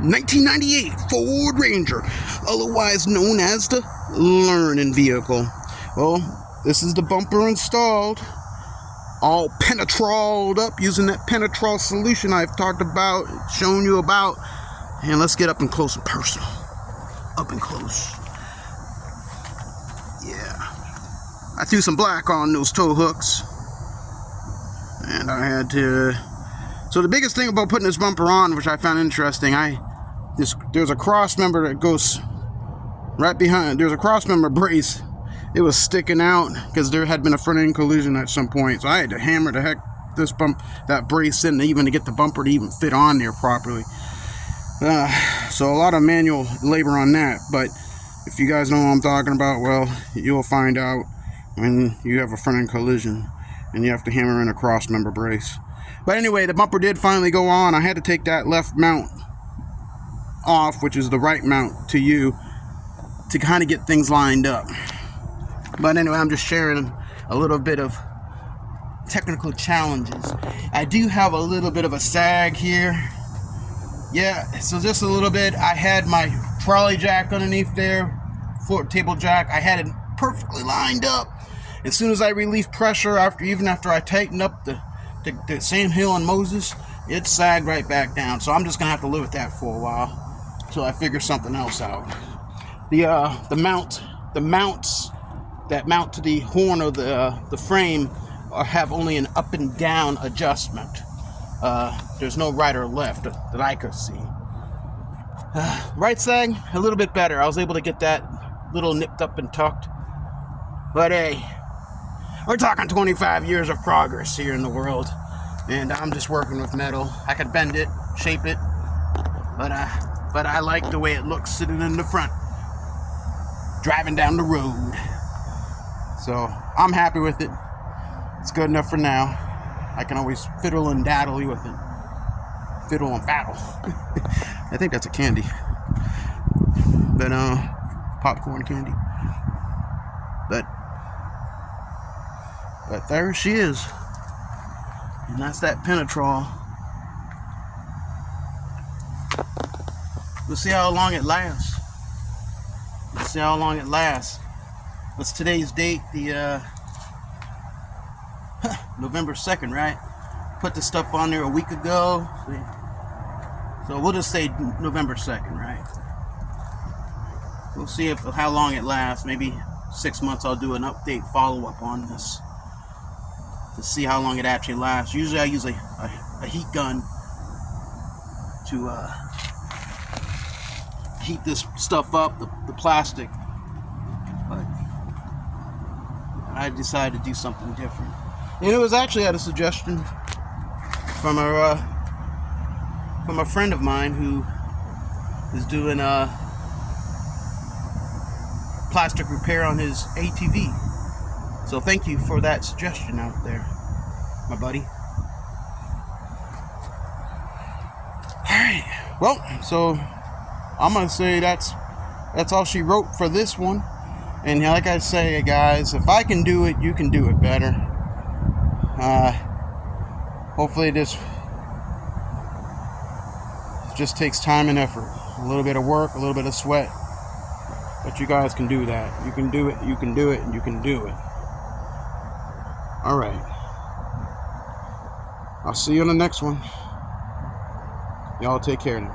1998 Ford Ranger, otherwise known as the learning vehicle. Well, this is the bumper installed, all penetroled up using that Penetrol solution I've talked about, shown you about. And let's get up and close and personal. Up and close. Yeah. I threw some black on those tow hooks. And I had to... So the biggest thing about putting this bumper on, which I found interesting, there's a cross member that goes right behind. There's a cross member brace. It was sticking out because there had been a front end collision at some point. So I had to hammer the heck that brace in even to get the bumper to even fit on there properly. So a lot of manual labor on that. But if you guys know what I'm talking about, well, you'll find out when you have a front end collision and you have to hammer in a cross member brace. But anyway, the bumper did finally go on. I had to take that left mount off, which is the right mount to you, to kind of get things lined up. But anyway, I'm just sharing a little bit of technical challenges. I do have a little bit of a sag here. Yeah, so just a little bit. I had my trolley jack underneath there, floor table jack. I had it perfectly lined up. As soon as I relieved pressure, even after I tightened up the Sam Hill and Moses, it sagged right back down. So I'm just gonna have to live with that for a while till I figure something else out. The mounts that mount to the horn of the frame have only an up and down adjustment. There's no right or left that I could see. Right sag, a little bit better. I was able to get that little nipped up and tucked. But hey, we're talking 25 years of progress here in the world, and I'm just working with metal. I could bend it, shape it, but I like the way it looks sitting in the front, driving down the road. So I'm happy with it. It's good enough for now. I can always fiddle and daddle with it. Fiddle and faddle. I think that's a candy. But popcorn candy. But there she is. And that's that Penetrol. We'll see how long it lasts. Let's see how long it lasts. What's today's date? The November 2nd, right? Put the stuff on there a week ago. So we'll just say November 2nd, right? We'll see how long it lasts. Maybe 6 months I'll do an update follow-up on this to see how long it actually lasts. Usually I use a heat gun to heat this stuff up, the plastic. But I decided to do something different. And it was actually at a suggestion from a friend of mine who is doing a plastic repair on his ATV. So thank you for that suggestion out there, my buddy. Alright, well, so I'm gonna say that's all she wrote for this one. And like I say, guys, if I can do it, you can do it better. Hopefully this just takes time and effort, a little bit of work, a little bit of sweat, but you guys can do that. You can do it, you can do it, and you can do it. All right, I'll see you on the next one. Y'all take care now.